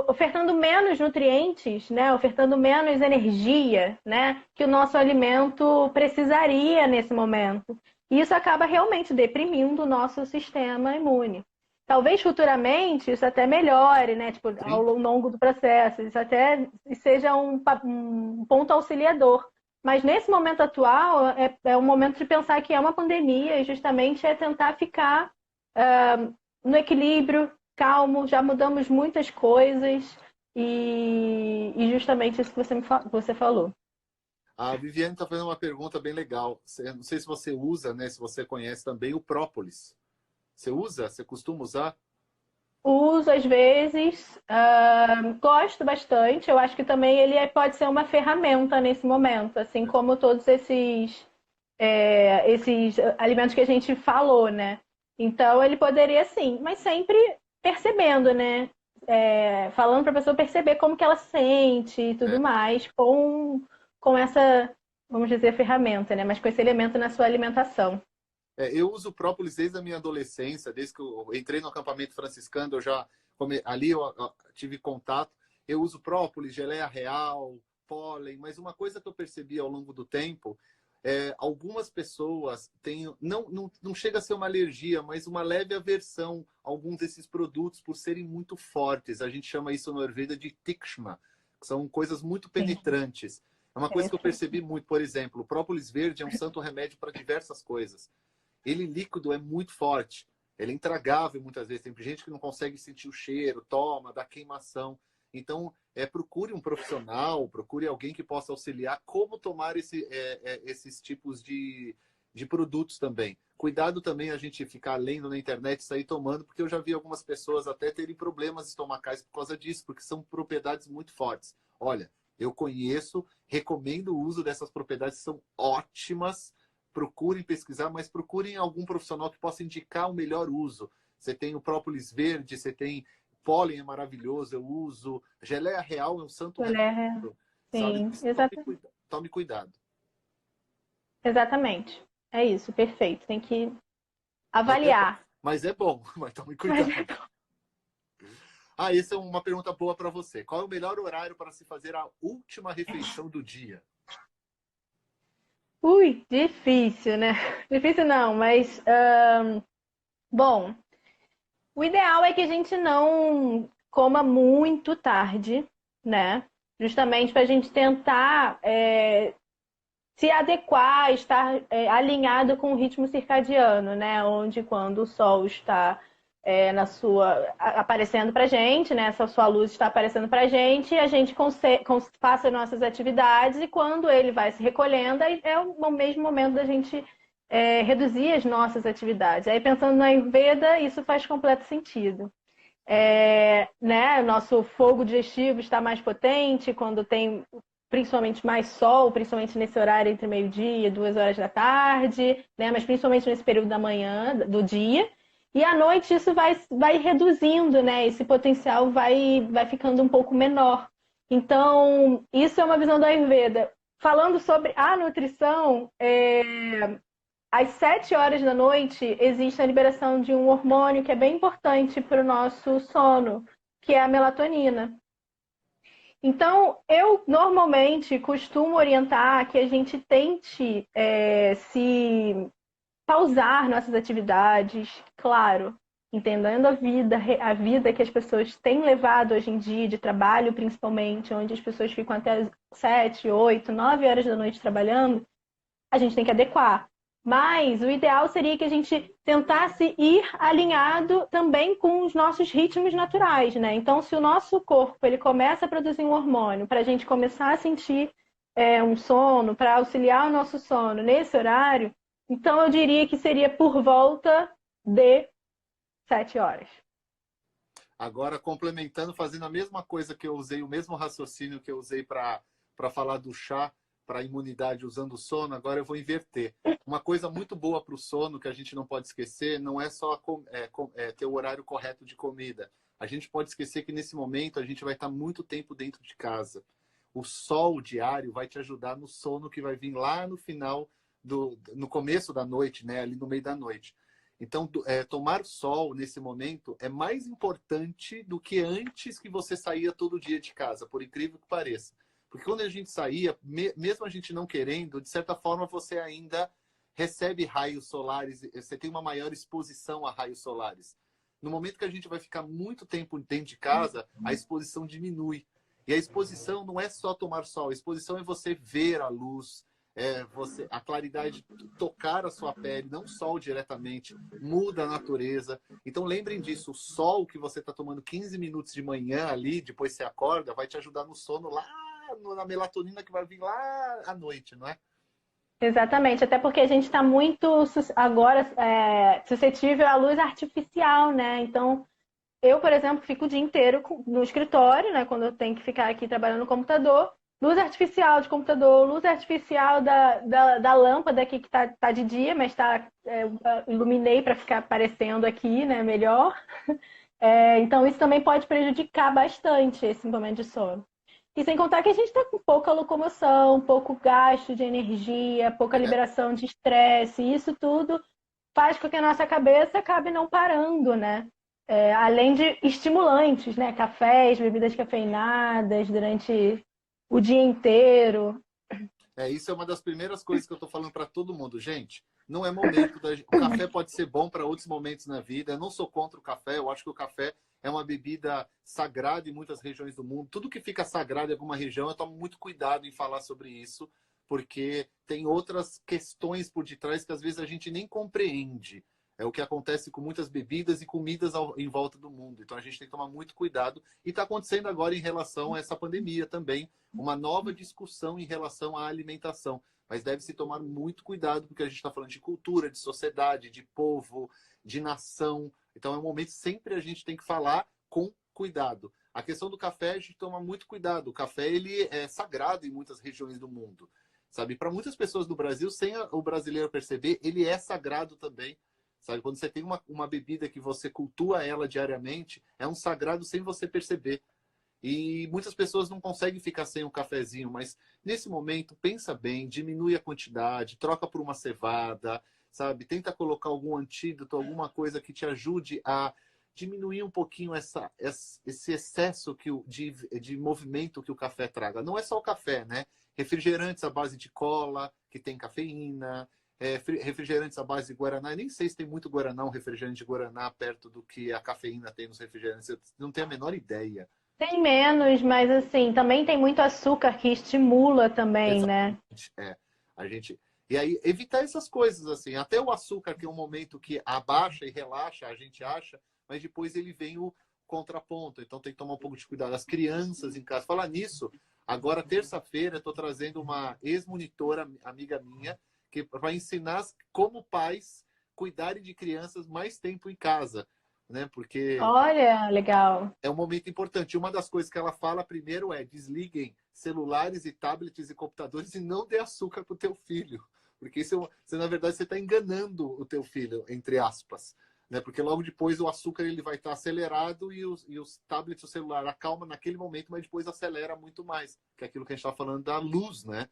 ofertando menos nutrientes, né? Ofertando menos energia, né? Que o nosso alimento precisaria nesse momento. E isso acaba realmente deprimindo o nosso sistema imune. Talvez futuramente isso até melhore, né? Tipo, ao sim. longo do processo, isso até seja um ponto auxiliador. Mas nesse momento atual, é um momento de pensar que é uma pandemia e justamente é tentar ficar no equilíbrio, calmo, já mudamos muitas coisas e justamente isso que você falou. A Viviane está fazendo uma pergunta bem legal. Não sei se você usa, né? Se você conhece também o própolis. Você usa? Você costuma usar? Uso às vezes, gosto bastante. Eu acho que também ele pode ser uma ferramenta nesse momento, assim como todos esses alimentos que a gente falou, né? Então ele poderia sim, mas sempre percebendo, né? Falando para a pessoa perceber como que ela se sente e tudo É. mais com essa, vamos dizer, ferramenta, né? Mas com esse elemento na sua alimentação. Eu uso própolis desde a minha adolescência, desde que eu entrei no acampamento franciscano, ali eu tive contato. Eu uso própolis, geleia real, pólen, mas uma coisa que eu percebi ao longo do tempo algumas pessoas têm, não chega a ser uma alergia, mas uma leve aversão a alguns desses produtos por serem muito fortes. A gente chama isso no Ayurveda de tikshma, que são coisas muito Sim, penetrantes. É uma coisa que eu interessante. percebi muito, por exemplo, o própolis verde é um santo remédio para diversas coisas. Ele líquido é muito forte. Ele é intragável muitas vezes. Tem gente que não consegue sentir o cheiro, toma, dá queimação. Então, procure um profissional, procure alguém que possa auxiliar como tomar esses tipos de produtos também. Cuidado também a gente ficar lendo na internet e sair tomando, porque eu já vi algumas pessoas até terem problemas estomacais por causa disso, porque são propriedades muito fortes. Olha, eu conheço, recomendo o uso dessas propriedades, são ótimas. Procurem pesquisar, mas procurem algum profissional que possa indicar o melhor uso. Você tem o própolis verde, você tem pólen, é maravilhoso, eu uso. Geleia real é um santo remédio, sabe? Sim, exatamente. Tome cuidado. Exatamente. É isso, perfeito. Tem que Mas é bom, avaliar. mas é bom, mas tome Mas cuidado. Ah, essa é uma pergunta boa para você. Qual é o melhor horário para se fazer a última refeição do dia? difícil, né? Difícil não, mas bom, o ideal é que a gente não coma muito tarde, né? Justamente para a gente tentar se adequar, estar alinhado com o ritmo circadiano, né? Onde quando o sol está aparecendo para gente, né? Essa sua luz está aparecendo para a gente faça nossas atividades e quando ele vai se recolhendo, é o mesmo momento da gente reduzir as nossas atividades. Aí pensando na Ayurveda, isso faz completo sentido. Né? Nosso fogo digestivo está mais potente quando tem principalmente mais sol, principalmente nesse horário entre meio-dia e 2 horas da tarde, né? Mas principalmente nesse período da manhã, do dia. E à noite isso vai reduzindo, né? Esse potencial vai ficando um pouco menor. Então, isso é uma visão da Ayurveda. Falando sobre a nutrição, às 7 horas da noite existe a liberação de um hormônio que é bem importante para o nosso sono, que é a melatonina. Então, eu normalmente costumo orientar que a gente tente se pausar nossas atividades, claro, entendendo a vida que as pessoas têm levado hoje em dia, de trabalho principalmente, onde as pessoas ficam até as 7, 8, 9 horas da noite trabalhando, a gente tem que adequar. Mas o ideal seria que a gente tentasse ir alinhado também com os nossos ritmos naturais, né? Então, se o nosso corpo ele começa a produzir um hormônio para a gente começar a sentir um sono, para auxiliar o nosso sono nesse horário, Então, eu diria que seria por volta de 7 horas. Agora, complementando, fazendo a mesma coisa que eu usei, o mesmo raciocínio que eu usei para falar do chá, para a imunidade usando o sono, agora eu vou inverter. Uma coisa muito boa para o sono, que a gente não pode esquecer, não é só ter o horário correto de comida. A gente pode esquecer que nesse momento a gente vai estar muito tempo dentro de casa. O sol diário vai te ajudar no sono que vai vir lá no final, no começo da noite, né? Ali no meio da noite. Então, tomar sol nesse momento é mais importante do que antes que você saía todo dia de casa, por incrível que pareça. Porque quando a gente saía, mesmo a gente não querendo, de certa forma você ainda recebe raios solares, você tem uma maior exposição a raios solares. No momento que a gente vai ficar muito tempo dentro de casa, a exposição diminui. E a exposição não é só tomar sol, a exposição é você ver a luz, a claridade tocar a sua pele, não sol diretamente, muda a natureza. Então lembrem disso, o sol que você está tomando 15 minutos de manhã ali, depois você acorda, vai te ajudar no sono lá, na melatonina que vai vir lá à noite, não é? Exatamente, até porque a gente está muito agora suscetível à luz artificial, né? Então, eu, por exemplo, fico o dia inteiro no escritório, né? Quando eu tenho que ficar aqui trabalhando no computador. Luz artificial de computador, luz artificial da lâmpada aqui que tá de dia, mas iluminei para ficar aparecendo aqui, né? Melhor. Então, isso também pode prejudicar bastante esse momento de sono. E sem contar que a gente está com pouca locomoção, pouco gasto de energia, pouca É, liberação de estresse. E isso tudo faz com que a nossa cabeça acabe não parando, né? Além de estimulantes, né? Cafés, bebidas cafeinadas durante o dia inteiro. isso é uma das primeiras coisas que eu estou falando para todo mundo. Gente, não é momento o café pode ser bom para outros momentos na vida. Eu não sou contra o café. Eu acho que o café é uma bebida sagrada em muitas regiões do mundo. Tudo que fica sagrado em alguma região, eu tomo muito cuidado em falar sobre isso, porque tem outras questões por detrás que às vezes a gente nem compreende. É o que acontece com muitas bebidas e comidas em volta do mundo. Então a gente tem que tomar muito cuidado. E está acontecendo agora em relação a essa pandemia também, uma nova discussão em relação à alimentação. Mas deve-se tomar muito cuidado, porque a gente está falando de cultura, de sociedade, de povo, de nação. Então é um momento que sempre a gente tem que falar com cuidado. A questão do café, a gente toma muito cuidado. O café ele é sagrado em muitas regiões do mundo. Sabe? Para muitas pessoas do Brasil, sem o brasileiro perceber, ele é sagrado também. Sabe? Quando você tem uma bebida que você cultua ela diariamente, é um sagrado sem você perceber. E muitas pessoas não conseguem ficar sem um cafezinho, mas nesse momento, pensa bem, diminui a quantidade, troca por uma cevada, sabe? Tenta colocar algum antídoto, alguma coisa que te ajude a diminuir um pouquinho esse excesso de movimento que o café traga. Não é só o café, né? Refrigerantes à base de cola, que tem cafeína, refrigerantes à base de Guaraná. Eu nem sei se tem muito Guaraná, um refrigerante de Guaraná, perto do que a cafeína tem nos refrigerantes. Eu não tenho a menor ideia. Tem menos, mas assim, também tem muito açúcar que estimula também, né? Exatamente. A gente. E aí, evitar essas coisas, assim. Até o açúcar, que é um momento que abaixa e relaxa, a gente acha, mas depois ele vem o contraponto. Então tem que tomar um pouco de cuidado. As crianças em casa. Falar nisso, agora, terça-feira, eu estou trazendo uma ex-monitora, amiga minha, que vai ensinar como pais cuidarem de crianças mais tempo em casa, né? Porque Olha, legal. é um momento importante. Uma das coisas que ela fala primeiro é desliguem celulares e tablets e computadores e não dê açúcar para o teu filho. Porque isso, na verdade, você está enganando o teu filho, entre aspas. Né? Porque logo depois o açúcar ele vai estar acelerado e os tablets, o celular acalma naquele momento, mas depois acelera muito mais. Que é aquilo que a gente está falando da luz, né?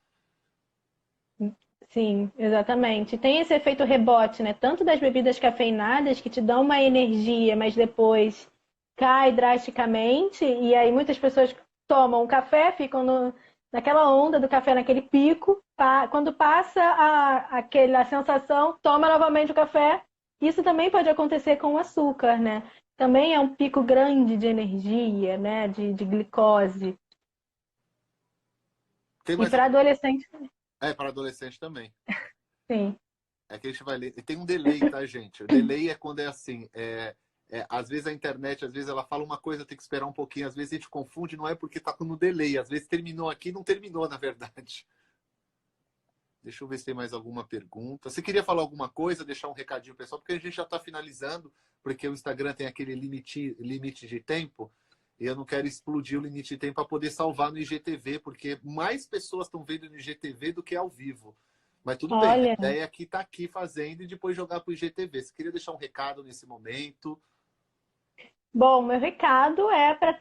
Sim, exatamente. Tem esse efeito rebote, né? Tanto das bebidas cafeinadas que te dão uma energia, mas depois cai drasticamente, e aí muitas pessoas tomam um café, ficam naquela onda do café, naquele pico, quando passa aquela sensação, toma novamente o café. Isso também pode acontecer com o açúcar, né? Também é um pico grande de energia, né? De glicose. Tem E mais para algum? adolescente, Para adolescente também. sim. É que a gente vai ler. E tem um delay, tá, gente? O delay é quando é assim. Às vezes a internet, às vezes ela fala uma coisa, tem que esperar um pouquinho. Às vezes a gente confunde, não é porque tá no delay. Às vezes terminou aqui, não terminou, na verdade. Deixa eu ver se tem mais alguma pergunta. Você queria falar alguma coisa, deixar um recadinho pessoal, porque a gente já está finalizando, porque o Instagram tem aquele limite de tempo, e eu não quero explodir o limite de tempo para poder salvar no IGTV, porque mais pessoas estão vendo no IGTV do que ao vivo. Mas tudo bem, a Olha, ideia é que está aqui fazendo e depois jogar para o IGTV. Você queria deixar um recado nesse momento? bom, meu recado é para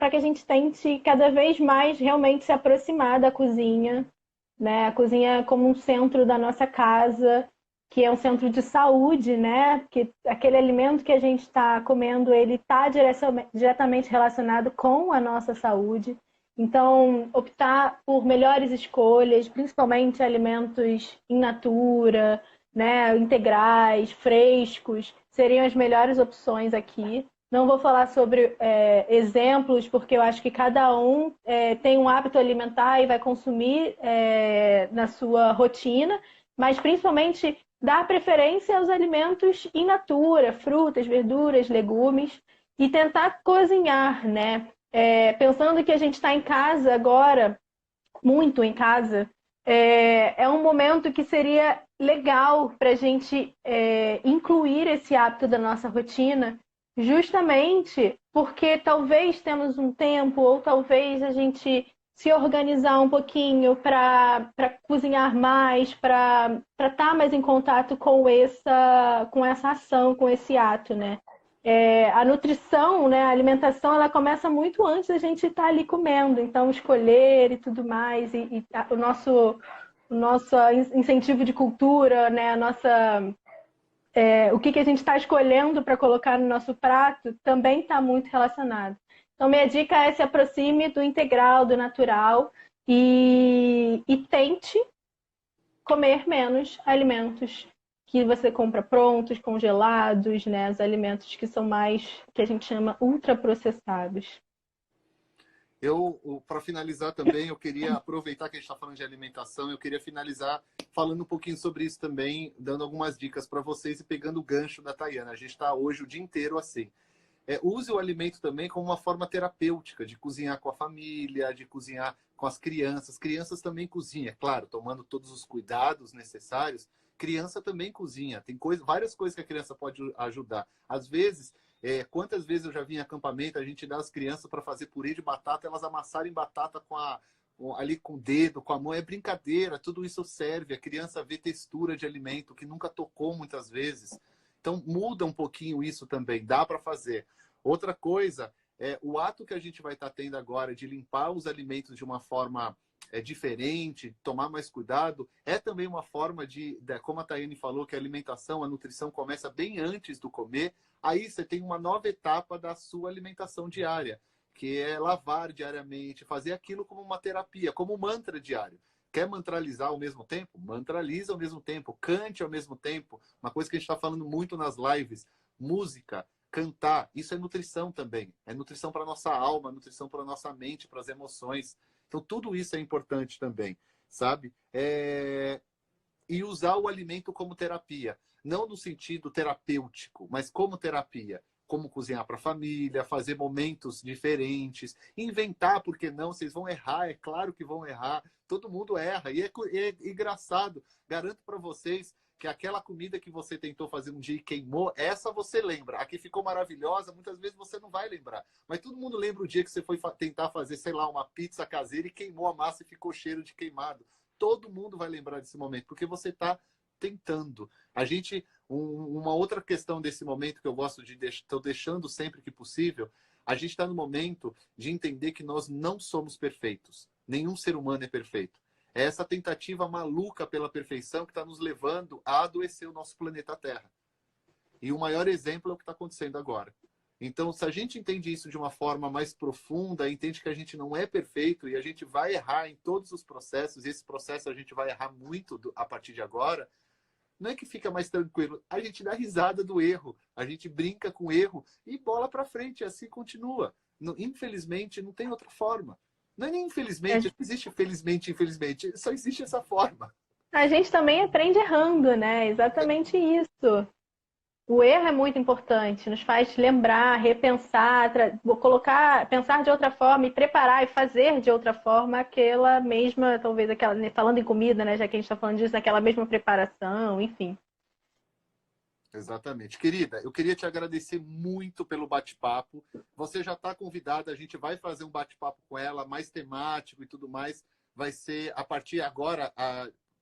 que a gente tente cada vez mais realmente se aproximar da cozinha, né? A cozinha como um centro da nossa casa, que é um centro de saúde, né? Porque aquele alimento que a gente está comendo, ele está diretamente relacionado com a nossa saúde. Então, optar por melhores escolhas, principalmente alimentos in natura, né? Integrais, frescos, seriam as melhores opções aqui. Não vou falar sobre exemplos, porque eu acho que cada um tem um hábito alimentar e vai consumir na sua rotina, mas principalmente dar preferência aos alimentos in natura, frutas, verduras, legumes, e tentar cozinhar, né? Pensando que a gente está em casa agora, muito em casa, é um momento que seria legal para a gente incluir esse hábito da nossa rotina, justamente porque talvez temos um tempo, ou talvez a gente se organizar um pouquinho para cozinhar mais, para estar mais em contato com essa ação, com esse ato, né? A nutrição, né, a alimentação, ela começa muito antes da gente estar ali comendo. Então, escolher e tudo mais, o nosso incentivo de cultura, né, o que a gente está escolhendo para colocar no nosso prato também está muito relacionado. Então, minha dica é se aproxime do integral, do natural e tente comer menos alimentos que você compra prontos, congelados, né? Os alimentos que são mais, que a gente chama ultraprocessados. Para finalizar também, eu queria aproveitar que a gente está falando de alimentação, eu queria finalizar falando um pouquinho sobre isso também, dando algumas dicas para vocês e pegando o gancho da Tayana. A gente está hoje o dia inteiro assim. Use o alimento também como uma forma terapêutica de cozinhar com a família, de cozinhar com as crianças. Crianças também cozinham, é claro, tomando todos os cuidados necessários. Criança também cozinha. Tem várias coisas que a criança pode ajudar. Às vezes, quantas vezes eu já vi em acampamento, a gente dá às crianças para fazer purê de batata, elas amassarem batata ali com o dedo, com a mão. É brincadeira, tudo isso serve. A criança vê textura de alimento que nunca tocou muitas vezes. Então, muda um pouquinho isso também, dá para fazer. Outra coisa, o ato que a gente vai estar tendo agora de limpar os alimentos de uma forma diferente, tomar mais cuidado, é também uma forma como a Tayane falou, que a alimentação, a nutrição começa bem antes do comer, aí você tem uma nova etapa da sua alimentação diária, que é lavar diariamente, fazer aquilo como uma terapia, como um mantra diário. Quer mantralizar ao mesmo tempo? Mantraliza ao mesmo tempo, cante ao mesmo tempo. Uma coisa que a gente está falando muito nas lives, música, cantar, isso é nutrição também. É nutrição para a nossa alma, nutrição para a nossa mente, para as emoções. Então, tudo isso é importante também, sabe? E usar o alimento como terapia. Não no sentido terapêutico, mas como terapia. Como cozinhar para a família, fazer momentos diferentes, inventar, porque não, vocês vão errar, é claro que vão errar, todo mundo erra, e é engraçado, garanto para vocês que aquela comida que você tentou fazer um dia e queimou, essa você lembra, a que ficou maravilhosa, muitas vezes você não vai lembrar, mas todo mundo lembra o dia que você foi tentar fazer, sei lá, uma pizza caseira e queimou a massa e ficou cheiro de queimado, todo mundo vai lembrar desse momento, porque você está tentando. A gente, uma outra questão desse momento que eu gosto estou deixando sempre que possível, a gente está no momento de entender que nós não somos perfeitos. Nenhum ser humano é perfeito. É essa tentativa maluca pela perfeição que está nos levando a adoecer o nosso planeta Terra. E o maior exemplo é o que está acontecendo agora. Então, se a gente entende isso de uma forma mais profunda, entende que a gente não é perfeito e a gente vai errar em todos os processos, e esse processo a gente vai errar muito a partir de agora, não é que fica mais tranquilo, a gente dá risada do erro, a gente brinca com o erro e bola para frente, assim continua. Infelizmente, não tem outra forma. Não é nem infelizmente, não existe felizmente, infelizmente, só existe essa forma. A gente também aprende errando, né? Exatamente isso. O erro é muito importante, nos faz lembrar, repensar, colocar, pensar de outra forma e preparar e fazer de outra forma aquela mesma, talvez aquela, né, falando em comida, né, já que a gente está falando disso, aquela mesma preparação, enfim. Exatamente. Querida, eu queria te agradecer muito pelo bate-papo. Você já está convidada, a gente vai fazer um bate-papo com ela, mais temático e tudo mais. Vai ser a partir agora,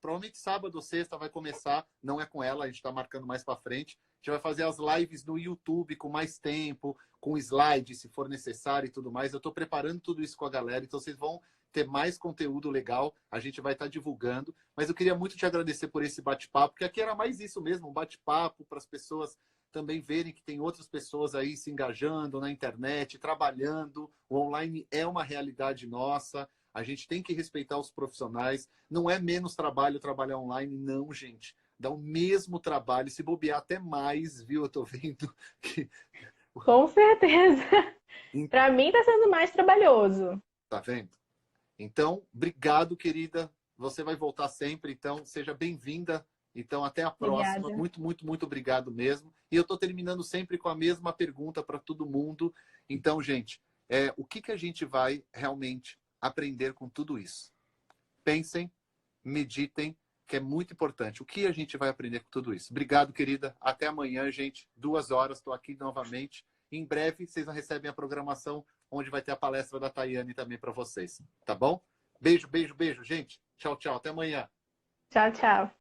provavelmente sábado ou sexta vai começar, não é com ela, a gente está marcando mais para frente. A gente vai fazer as lives no YouTube com mais tempo, com slides, se for necessário e tudo mais. Eu estou preparando tudo isso com a galera, então vocês vão ter mais conteúdo legal, a gente vai estar divulgando. Mas eu queria muito te agradecer por esse bate-papo, porque aqui era mais isso mesmo, um bate-papo para as pessoas também verem que tem outras pessoas aí se engajando na internet, trabalhando. O online é uma realidade nossa. A gente tem que respeitar os profissionais. Não é menos trabalho trabalhar online, não, gente. Dá o mesmo trabalho, se bobear até mais, viu? Eu tô vendo que. Com certeza. Para mim está sendo mais trabalhoso. Tá vendo? Então, obrigado, querida. Você vai voltar sempre, então seja bem-vinda. Então, até a próxima. Obrigada. Muito, muito, muito obrigado mesmo. E eu estou terminando sempre com a mesma pergunta para todo mundo. Então, gente, o que a gente vai realmente aprender com tudo isso? Pensem, meditem, que é muito importante. O que a gente vai aprender com tudo isso? Obrigado, querida. Até amanhã, gente. 2 horas, estou aqui novamente. Em breve, vocês recebem a programação, onde vai ter a palestra da Tayane também para vocês. Tá bom? Beijo, beijo, beijo, gente. Tchau, tchau. Até amanhã. Tchau, tchau.